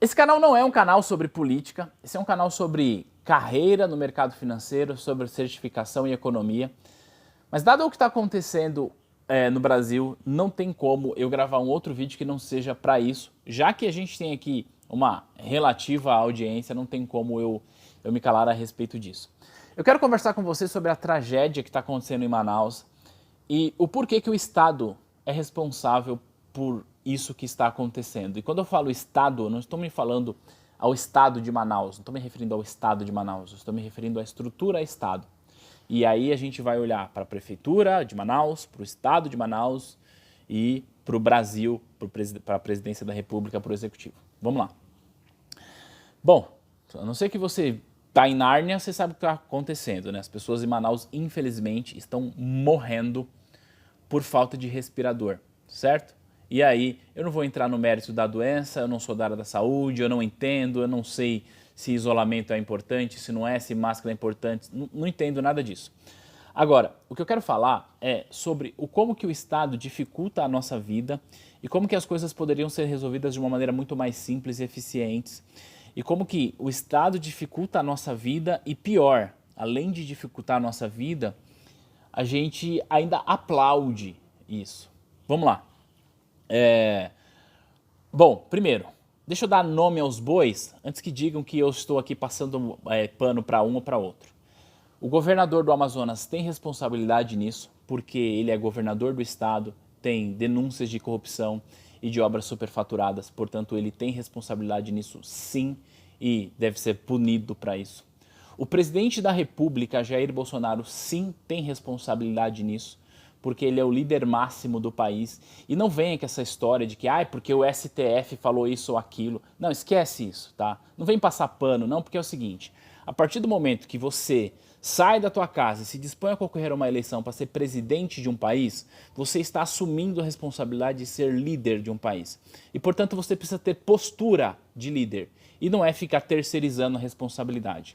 Esse canal não é um canal sobre política, esse é um canal sobre carreira no mercado financeiro, sobre certificação e economia. Mas dado o que está acontecendo no Brasil, não tem como eu gravar um outro vídeo que não seja para isso, já que a gente tem aqui uma relativa audiência, não tem como eu me calar a respeito disso. Eu quero conversar com você sobre a tragédia que está acontecendo em Manaus e o porquê que o Estado é responsável por isso que está acontecendo. E quando eu falo Estado, eu não estou me falando ao Estado de Manaus, não estou me referindo ao Estado de Manaus, eu estou me referindo à estrutura Estado. E aí a gente vai olhar para a Prefeitura de Manaus, para o Estado de Manaus e para o Brasil, para a Presidência da República, para o Executivo. Vamos lá. Bom, a não ser que você está em Nárnia, você sabe o que está acontecendo, né? As pessoas em Manaus, infelizmente, estão morrendo por falta de respirador, certo? E aí, eu não vou entrar no mérito da doença, eu não sou da área da saúde, eu não entendo, eu não sei se isolamento é importante, se não é, se máscara é importante, não entendo nada disso. Agora, o que eu quero falar é sobre como que o Estado dificulta a nossa vida e como que as coisas poderiam ser resolvidas de uma maneira muito mais simples e eficientes. E como que o Estado dificulta a nossa vida e pior, além de dificultar a nossa vida, a gente ainda aplaude isso. Vamos lá. Bom, primeiro, deixa eu dar nome aos bois, antes que digam que eu estou aqui passando pano para um ou para outro. O governador do Amazonas tem responsabilidade nisso, porque ele é governador do estado, tem denúncias de corrupção e de obras superfaturadas, portanto ele tem responsabilidade nisso sim, e deve ser punido para isso. O presidente da República, Jair Bolsonaro, sim tem responsabilidade nisso, porque ele é o líder máximo do país. E não venha com essa história de que, porque o STF falou isso ou aquilo. Não, esquece isso, tá? Não vem passar pano, não, porque é o seguinte, a partir do momento que você sai da tua casa e se dispõe a concorrer a uma eleição para ser presidente de um país, você está assumindo a responsabilidade de ser líder de um país. E, portanto, você precisa ter postura de líder e não é ficar terceirizando a responsabilidade.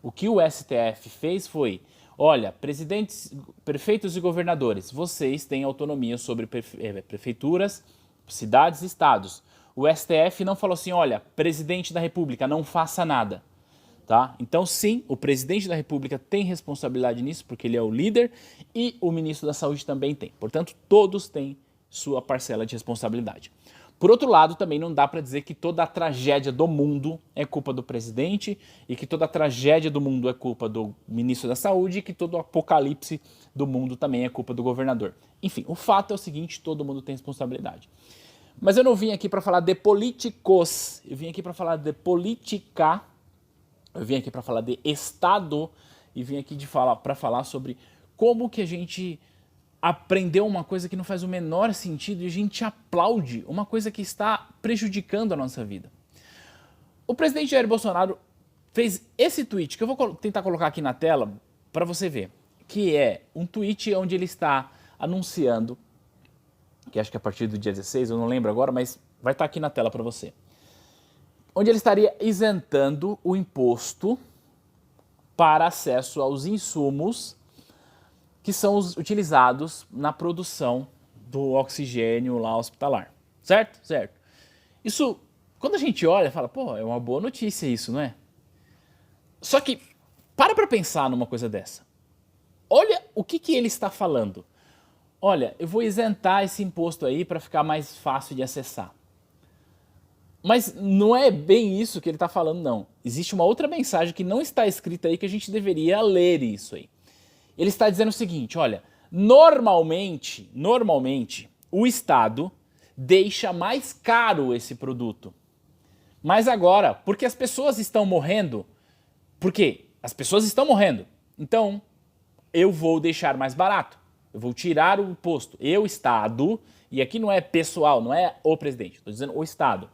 O que o STF fez foi, olha, presidentes, prefeitos e governadores, vocês têm autonomia sobre prefeituras, cidades e estados. O STF não falou assim, olha, presidente da República, não faça nada. Tá? Então sim, o presidente da República tem responsabilidade nisso, porque ele é o líder, e o ministro da Saúde também tem. Portanto, todos têm sua parcela de responsabilidade. Por outro lado, também não dá para dizer que toda a tragédia do mundo é culpa do presidente e que toda a tragédia do mundo é culpa do ministro da Saúde e que todo o apocalipse do mundo também é culpa do governador. Enfim, o fato é o seguinte, todo mundo tem responsabilidade. Mas eu não vim aqui para falar de políticos, eu vim aqui para falar de política, eu vim aqui para falar de Estado e vim aqui para falar sobre como que a gente aprendeu uma coisa que não faz o menor sentido e a gente aplaude uma coisa que está prejudicando a nossa vida. O presidente Jair Bolsonaro fez esse tweet, que eu vou tentar colocar aqui na tela para você ver, que é um tweet onde ele está anunciando, que acho que é a partir do dia 16, eu não lembro agora, mas vai estar aqui na tela para você, onde ele estaria isentando o imposto para acesso aos insumos que são utilizados na produção do oxigênio lá hospitalar. Certo? Certo. Isso, quando a gente olha, fala, pô, é uma boa notícia isso, não é? Só que, para pensar numa coisa dessa. Olha o que ele está falando. Olha, eu vou isentar esse imposto aí para ficar mais fácil de acessar. Mas não é bem isso que ele está falando, não. Existe uma outra mensagem que não está escrita aí que a gente deveria ler isso aí. Ele está dizendo o seguinte, olha, normalmente, o Estado deixa mais caro esse produto. Mas agora, porque as pessoas estão morrendo, então eu vou deixar mais barato. Eu vou tirar o imposto. Eu, Estado, e aqui não é pessoal, não é o presidente, estou dizendo o Estado.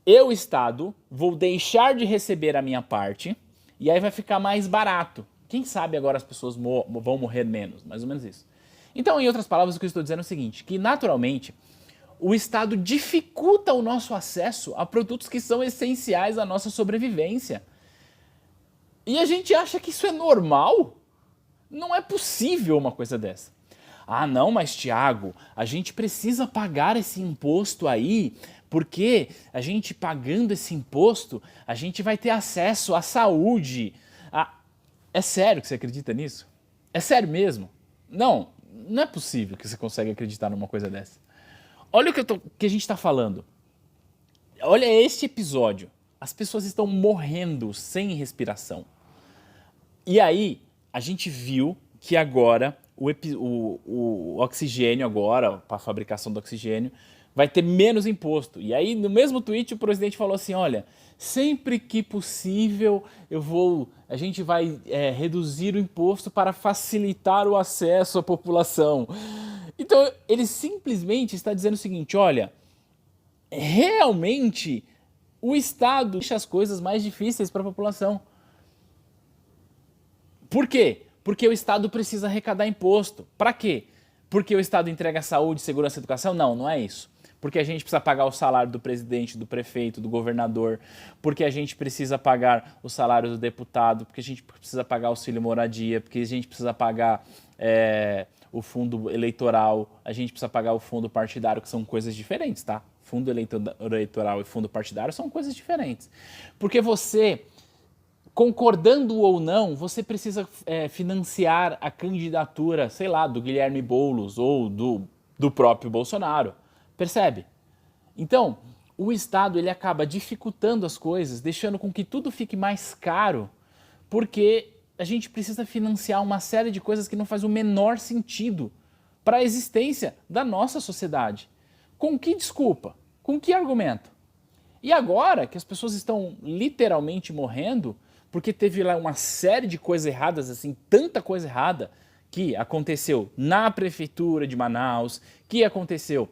Eu, Estado, vou deixar de receber a minha parte e aí vai ficar mais barato. Quem sabe agora as pessoas vão morrer menos, mais ou menos isso. Então, em outras palavras, o que eu estou dizendo é o seguinte, que naturalmente o Estado dificulta o nosso acesso a produtos que são essenciais à nossa sobrevivência. E a gente acha que isso é normal? Não é possível uma coisa dessa. Ah, não, mas Tiago, a gente precisa pagar esse imposto aí Porque a gente pagando esse imposto, a gente vai ter acesso à saúde. É sério que você acredita nisso? É sério mesmo? Não, não é possível que você consiga acreditar numa coisa dessa. Olha que a gente está falando. Olha este episódio. As pessoas estão morrendo sem respiração. E aí, a gente viu que agora o oxigênio, agora, para a fabricação do oxigênio, vai ter menos imposto. E aí, no mesmo tweet, o presidente falou assim, olha, sempre que possível, a gente vai reduzir o imposto para facilitar o acesso à população. Então, ele simplesmente está dizendo o seguinte, olha, realmente o Estado deixa as coisas mais difíceis para a população. Por quê? Porque o Estado precisa arrecadar imposto. Para quê? Porque o Estado entrega saúde, segurança e educação? Não, não é isso. Porque a gente precisa pagar o salário do presidente, do prefeito, do governador, porque a gente precisa pagar o salário do deputado, porque a gente precisa pagar o auxílio moradia, porque a gente precisa pagar o fundo eleitoral, a gente precisa pagar o fundo partidário, que são coisas diferentes, tá? Fundo eleitoral e fundo partidário são coisas diferentes. Porque você, concordando ou não, você precisa financiar a candidatura, sei lá, do Guilherme Boulos ou do próprio Bolsonaro. Percebe? Então, o Estado ele acaba dificultando as coisas, deixando com que tudo fique mais caro, porque a gente precisa financiar uma série de coisas que não faz o menor sentido para a existência da nossa sociedade. Com que desculpa? Com que argumento? E agora que as pessoas estão literalmente morrendo, porque teve lá uma série de coisas erradas, assim, tanta coisa errada, que aconteceu na prefeitura de Manaus, que aconteceu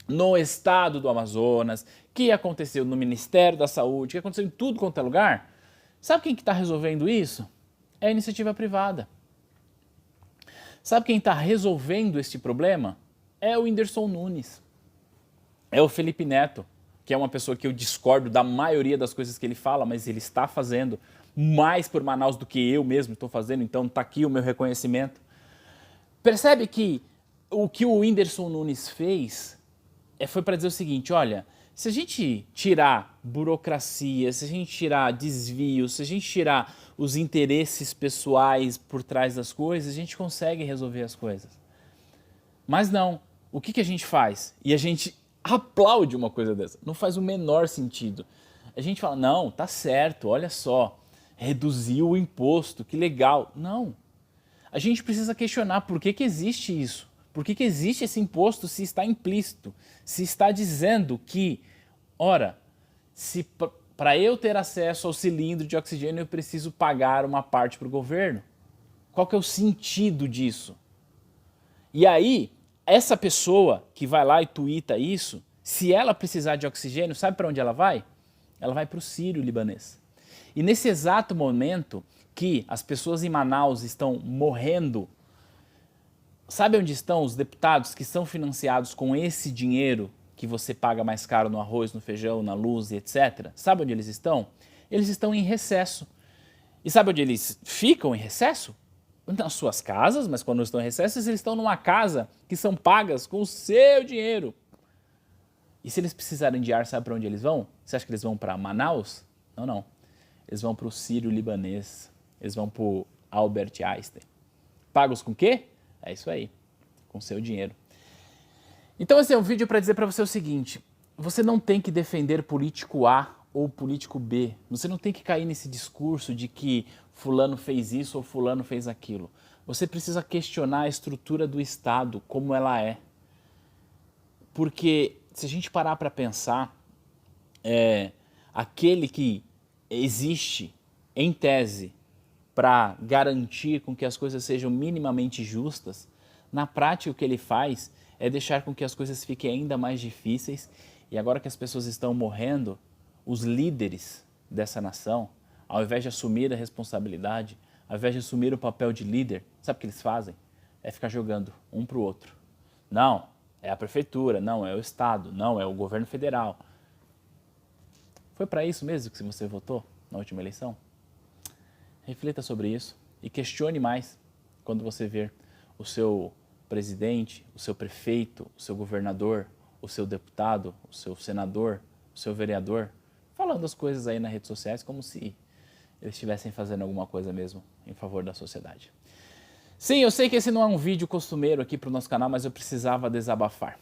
no estado do Amazonas, que aconteceu no Ministério da Saúde, que aconteceu em tudo quanto é lugar. Sabe quem que está resolvendo isso? É a iniciativa privada. Sabe quem está resolvendo este problema? É o Whindersson Nunes. É o Felipe Neto, que é uma pessoa que eu discordo da maioria das coisas que ele fala, mas ele está fazendo mais por Manaus do que eu mesmo estou fazendo, então está aqui o meu reconhecimento. Percebe que o Whindersson Nunes fez foi para dizer o seguinte, olha, se a gente tirar burocracia, se a gente tirar desvios, se a gente tirar os interesses pessoais por trás das coisas, a gente consegue resolver as coisas. Mas não, o que a gente faz? E a gente aplaude uma coisa dessa, não faz o menor sentido. A gente fala, não, tá certo, olha só, reduziu o imposto, que legal. Não, a gente precisa questionar por que existe isso. Por que existe esse imposto se está implícito? Se está dizendo que, ora, se para eu ter acesso ao cilindro de oxigênio eu preciso pagar uma parte para o governo? Qual que é o sentido disso? E aí, essa pessoa que vai lá e tuita isso, se ela precisar de oxigênio, sabe para onde ela vai? Ela vai para o Sírio-Libanês. E nesse exato momento que as pessoas em Manaus estão morrendo, sabe onde estão os deputados que são financiados com esse dinheiro que você paga mais caro no arroz, no feijão, na luz e etc? Sabe onde eles estão? Eles estão em recesso. E sabe onde eles ficam em recesso? Nas suas casas, mas quando estão em recesso, eles estão numa casa que são pagas com o seu dinheiro. E se eles precisarem de ar, sabe para onde eles vão? Você acha que eles vão para Manaus? Não, não. Eles vão para o Sírio-Libanês. Eles vão para o Albert Einstein. Pagos com o quê? É isso aí, com seu dinheiro. Então esse é um vídeo para dizer para você o seguinte, você não tem que defender político A ou político B, você não tem que cair nesse discurso de que fulano fez isso ou fulano fez aquilo. Você precisa questionar a estrutura do Estado, como ela é. Porque se a gente parar para pensar, aquele que existe, em tese, para garantir com que as coisas sejam minimamente justas, na prática o que ele faz é deixar com que as coisas fiquem ainda mais difíceis e agora que as pessoas estão morrendo, os líderes dessa nação, ao invés de assumir a responsabilidade, ao invés de assumir o papel de líder, sabe o que eles fazem? É ficar jogando um para o outro. Não, é a prefeitura, não, é o Estado, não, é o governo federal. Foi para isso mesmo que você votou na última eleição? Reflita sobre isso e questione mais quando você ver o seu presidente, o seu prefeito, o seu governador o seu deputado, o seu senador, o seu vereador, falando as coisas aí nas redes sociais como se eles estivessem fazendo alguma coisa mesmo em favor da sociedade. Sim, eu sei que esse não é um vídeo costumeiro aqui para o nosso canal, mas eu precisava desabafar.